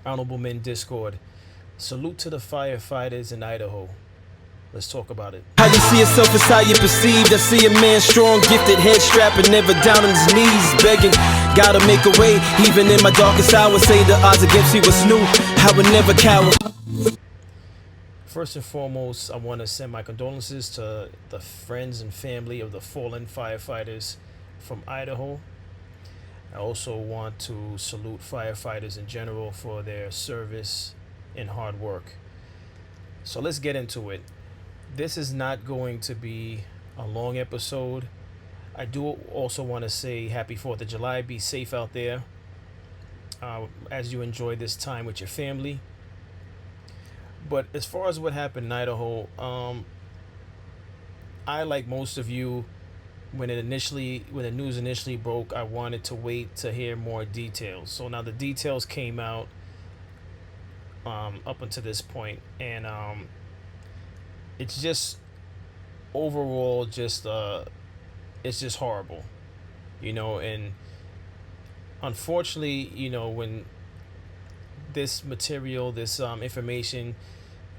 Honorable Men Discord. Salute to the firefighters in Idaho. Let's talk about it. How you see yourself is how you perceived. I see a man strong, gifted, head strapping, never down on his knees, begging. Gotta make a way, even in my darkest hour. Say the odds against me was new. I would never cower. First and foremost, I want to send my condolences to the friends and family of the fallen firefighters from Idaho. I also want to salute firefighters in general for their service and hard work. So let's get into it. This is not going to be a long episode. I do also want to say happy 4th of July. Be safe out there as you enjoy this time with your family. But as far as what happened in Idaho, I, like most of you, when the news initially broke, I wanted to wait to hear more details. So now the details came out up until this point, and it's just overall just it's just horrible, and unfortunately, when this material, this information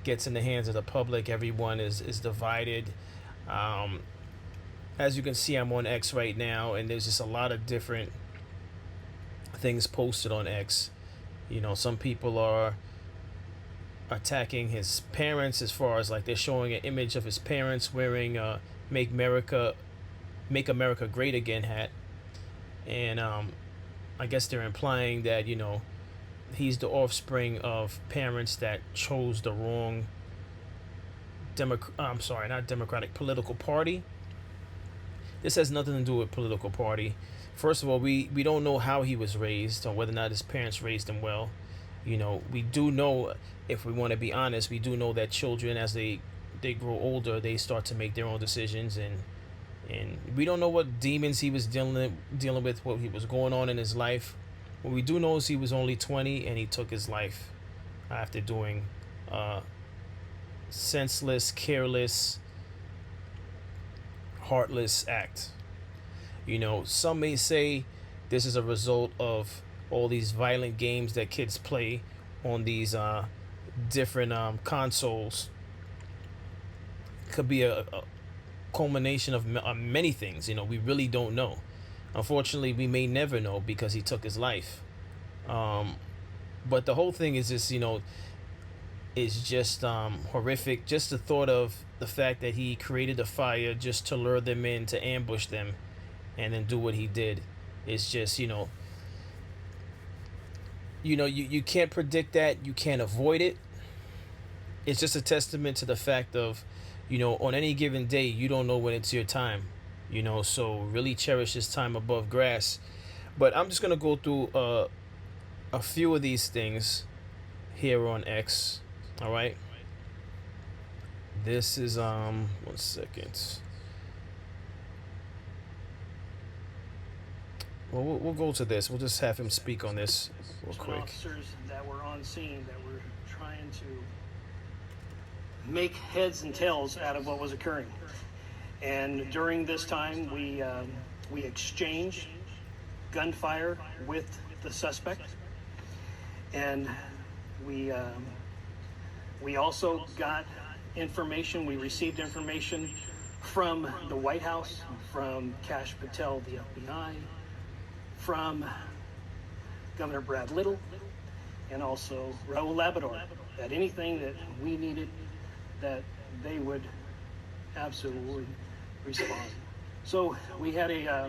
gets in the hands of the public, everyone is divided. As you can see, I'm on X right now, and there's just a lot of different things posted on X. Some people are attacking his parents, as far as like they're showing an image of his parents wearing a Make America Great Again hat, and I guess they're implying that he's the offspring of parents that chose the wrong not democratic, political party. This has nothing to do with political party. First of all, we don't know how he was raised or whether or not his parents raised him well. We do know, if we want to be honest, we do know that children, as they grow older, they start to make their own decisions, and we don't know what demons he was dealing with, what he was going on in his life. What we do know is he was only 20 and he took his life after doing senseless, careless, heartless act. Some may say this is a result of all these violent games that kids play on these different consoles. Could be a culmination of many things. We really don't know. Unfortunately, we may never know because he took his life. But the whole thing is just, is just horrific. Just the thought of the fact that he created a fire just to lure them in, to ambush them, and then do what he did. It's just, you can't predict that. You can't avoid it. It's just a testament to the fact of, on any given day, you don't know when it's your time. So really cherish this time above grass. But I'm just going to go through a few of these things here on X. All right. This is 1 second. Well, we'll go to this. We'll just have him speak on this real quick. Officers that were on scene that were trying to make heads and tails out of what was occurring. And during this time, we exchanged gunfire with the suspect, and we also got information. We received information from the White House, from Kash Patel, the FBI, from Governor Brad Little, and also Raul Labrador, that anything that we needed, that they would absolutely respond. So we had a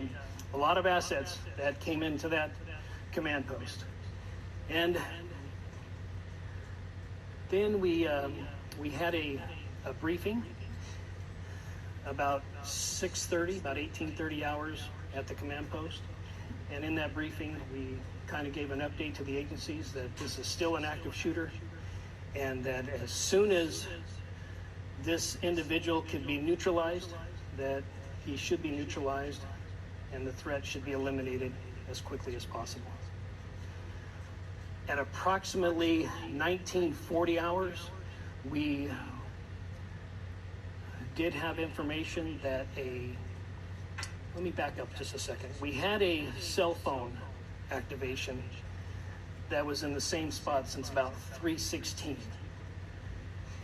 lot of assets that came into that command post, and then we had a briefing about 6:30, about 18:30 hours at the command post, and in that briefing we kind of gave an update to the agencies that this is still an active shooter, and that as soon as this individual could be neutralized, that he should be neutralized and the threat should be eliminated as quickly as possible. At approximately 1940 hours, we did have information that let me back up just a second. We had a cell phone activation that was in the same spot since about 316,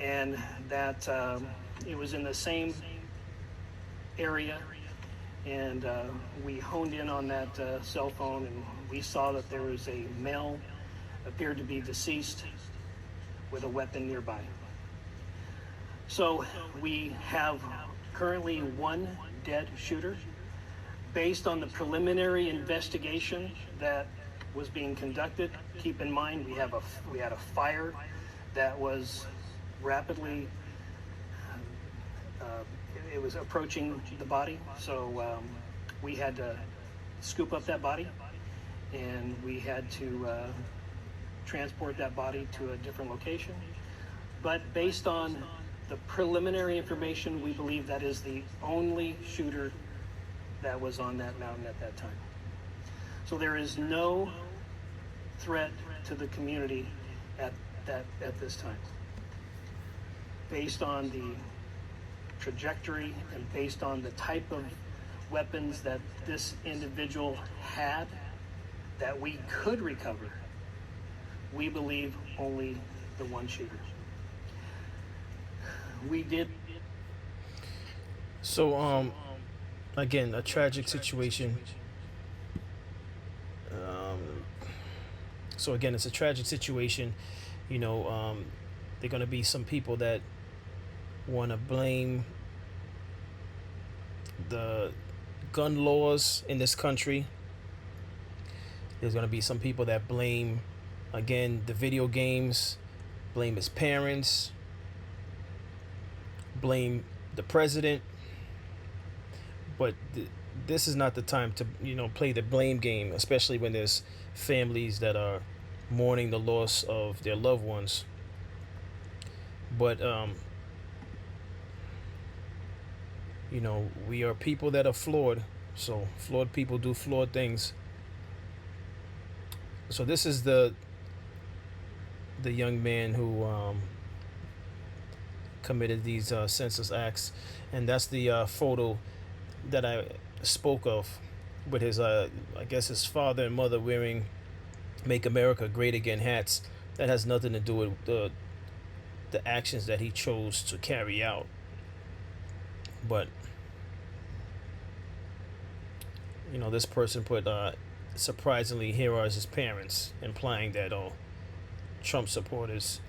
and that it was in the same area, and we honed in on that cell phone, and we saw that there was a male, appeared to be deceased, with a weapon nearby. So we have currently one dead shooter. Based on the preliminary investigation that was being conducted, keep in mind we had a fire that was rapidly it was approaching the body, so we had to scoop up that body, and we had to transport that body to a different location. But based on the preliminary information, we believe that is the only shooter that was on that mountain at that time. So there is no threat to the community at this time. Based on the trajectory and based on the type of weapons that this individual had that we could recover, we believe only the one shooter. We did. So, again, a tragic situation. So again, it's a tragic situation. You know, there are going to be some people that want to blame the gun laws in this country. There's going to be some people that blame, again, the video games, blame his parents, blame the president. But this is not the time to, play the blame game, especially when there's families that are mourning the loss of their loved ones. But we are people that are flawed, so flawed people do flawed things. So this is the young man who committed these senseless acts, and that's the photo that I spoke of, with his I guess his father and mother wearing "Make America Great Again" hats. That has nothing to do with the actions that he chose to carry out. But this person put surprisingly, here are his parents, implying that Trump supporters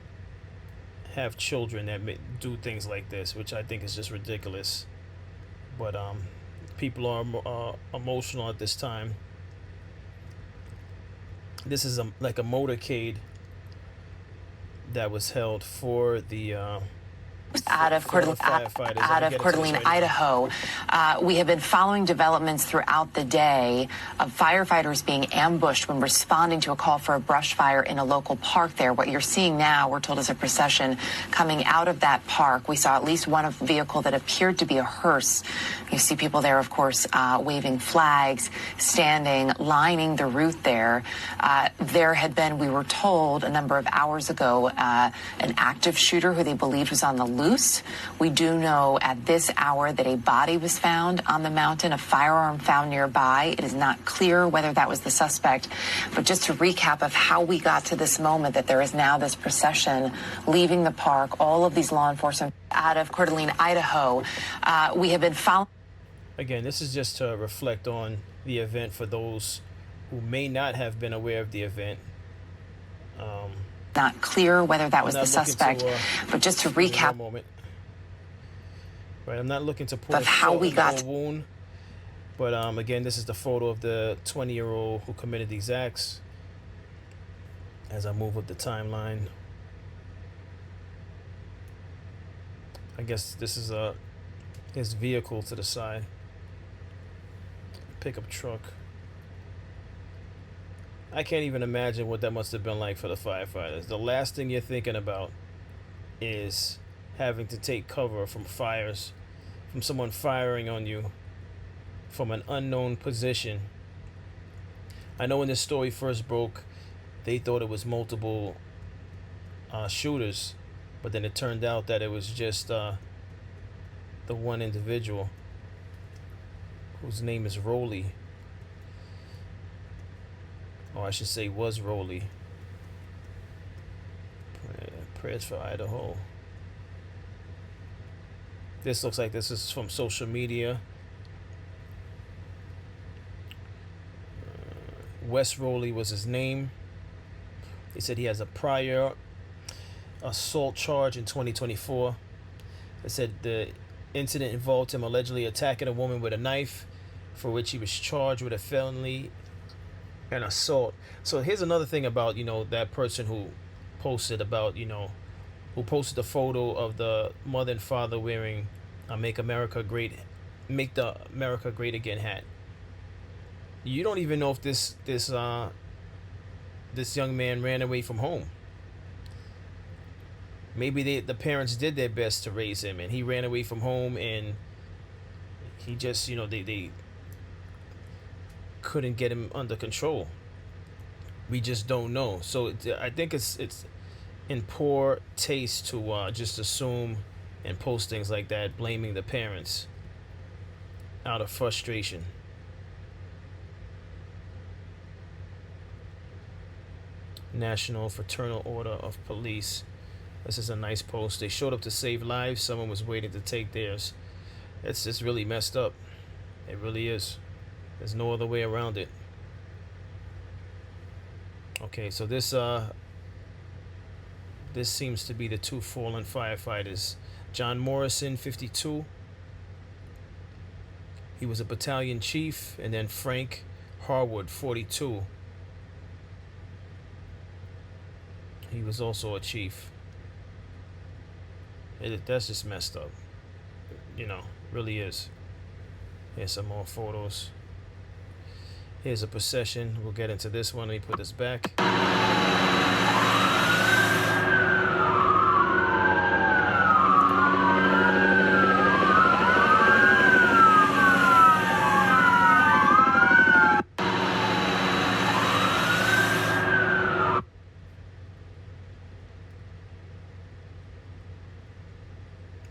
have children that do things like this, which I think is just ridiculous. But people are emotional at this time. This is like a motorcade that was held for the out of Coeur d'Alene, Idaho. We have been following developments throughout the day of firefighters being ambushed when responding to a call for a brush fire in a local park there. What you're seeing now, we're told, is a procession coming out of that park. We saw at least one vehicle that appeared to be a hearse. You see people there, of course, waving flags, standing, lining the route there. There had been, we were told a number of hours ago, an active shooter who they believed was on the loose. We do know at this hour that a body was found on the mountain, a firearm found nearby. It is not clear whether that was the suspect. But just to recap of how we got to this moment, that there is now this procession leaving the park, all of these law enforcement out of Coeur d'Alene, Idaho. We have been following. Again, this is just to reflect on the event for those who may not have been aware of the event. Not clear whether that was the suspect, but just to recap. Right, I'm not looking to pour of how we got the wound, but again, this is the photo of the 20-year-old who committed these acts. As I move up the timeline, I guess this is his vehicle to the side, pickup truck. I can't even imagine what that must have been like for the firefighters. The last thing you're thinking about is having to take cover from fires, from someone firing on you from an unknown position. I know when this story first broke, they thought it was multiple shooters, but then it turned out that it was just the one individual whose name is Rowley. Or I should say was Rowley. Prayers for Idaho. This looks like this is from social media. Wes Rowley was his name. They said he has a prior assault charge in 2024. They said the incident involved him allegedly attacking a woman with a knife, for which he was charged with a felony and assault. So here's another thing about, that person who posted about, who posted the photo of the mother and father wearing a Make the America Great Again hat. You don't even know if this young man ran away from home. Maybe the parents did their best to raise him, and he ran away from home, and he just, they couldn't get him under control. We just don't know. So I think it's in poor taste to just assume and post things like that, blaming the parents out of frustration. National Fraternal Order of Police. This is a nice post. They showed up to save lives. Someone was waiting to take theirs. It's just really messed up. It really is. There's no other way around it. Okay, so this seems to be the two fallen firefighters. John Morrison, 52. He was a battalion chief, and then Frank Harwood, 42. He was also a chief. That's just messed up. Really is. Here's some more photos. Here's a procession. We'll get into this one. Let me put this back.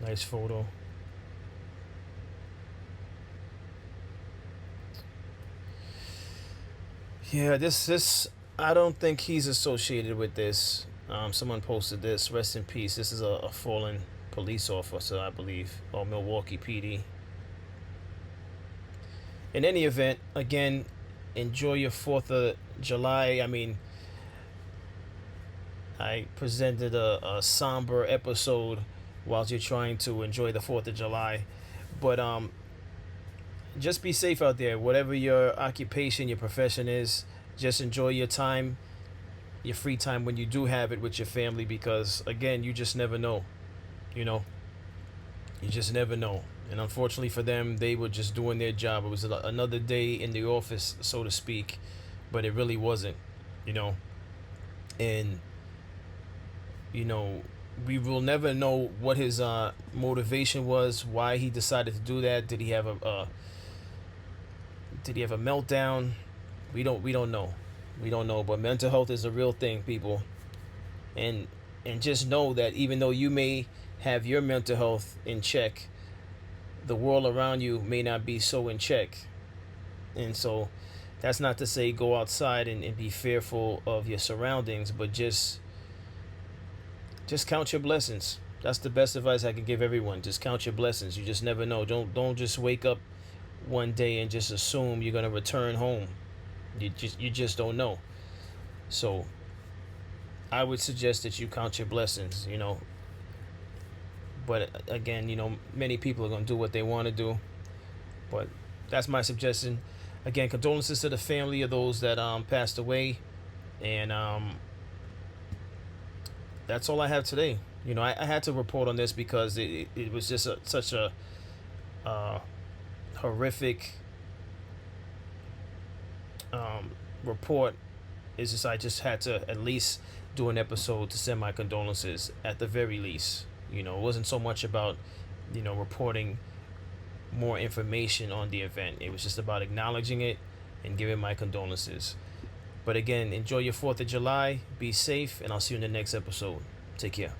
Nice photo. Yeah, this I don't think he's associated with this. Someone posted this. Rest in peace. This is a fallen police officer, I believe, or Milwaukee PD. In any event, again, enjoy your 4th of July. I mean, I presented a somber episode whilst you're trying to enjoy the 4th of July. But just be safe out there. Whatever your occupation, your profession is, just enjoy your time, your free time when you do have it with your family, because, again, you just never know. You just never know. And unfortunately for them, they were just doing their job. It was another day in the office, so to speak, but it really wasn't, And, we will never know what his motivation was, why he decided to do that. Did he have a meltdown? We don't know. We don't know. But mental health is a real thing, people. And just know that even though you may have your mental health in check, the world around you may not be so in check. And so that's not to say go outside and be fearful of your surroundings, but just count your blessings. That's the best advice I can give everyone. Just count your blessings. You just never know. Don't just wake up one day and just assume you're gonna return home. You just don't know. So I would suggest that you count your blessings. But again, many people are gonna do what they want to do. But that's my suggestion. Again, condolences to the family of those that passed away, and that's all I have today. I had to report on this because it was just such a horrific report. It's just I just had to at least do an episode to send my condolences at the very least. It wasn't so much about reporting more information on the event. It was just about acknowledging it and giving my condolences. But again, enjoy your 4th of July. Be safe, and I'll see you in the next episode. Take care.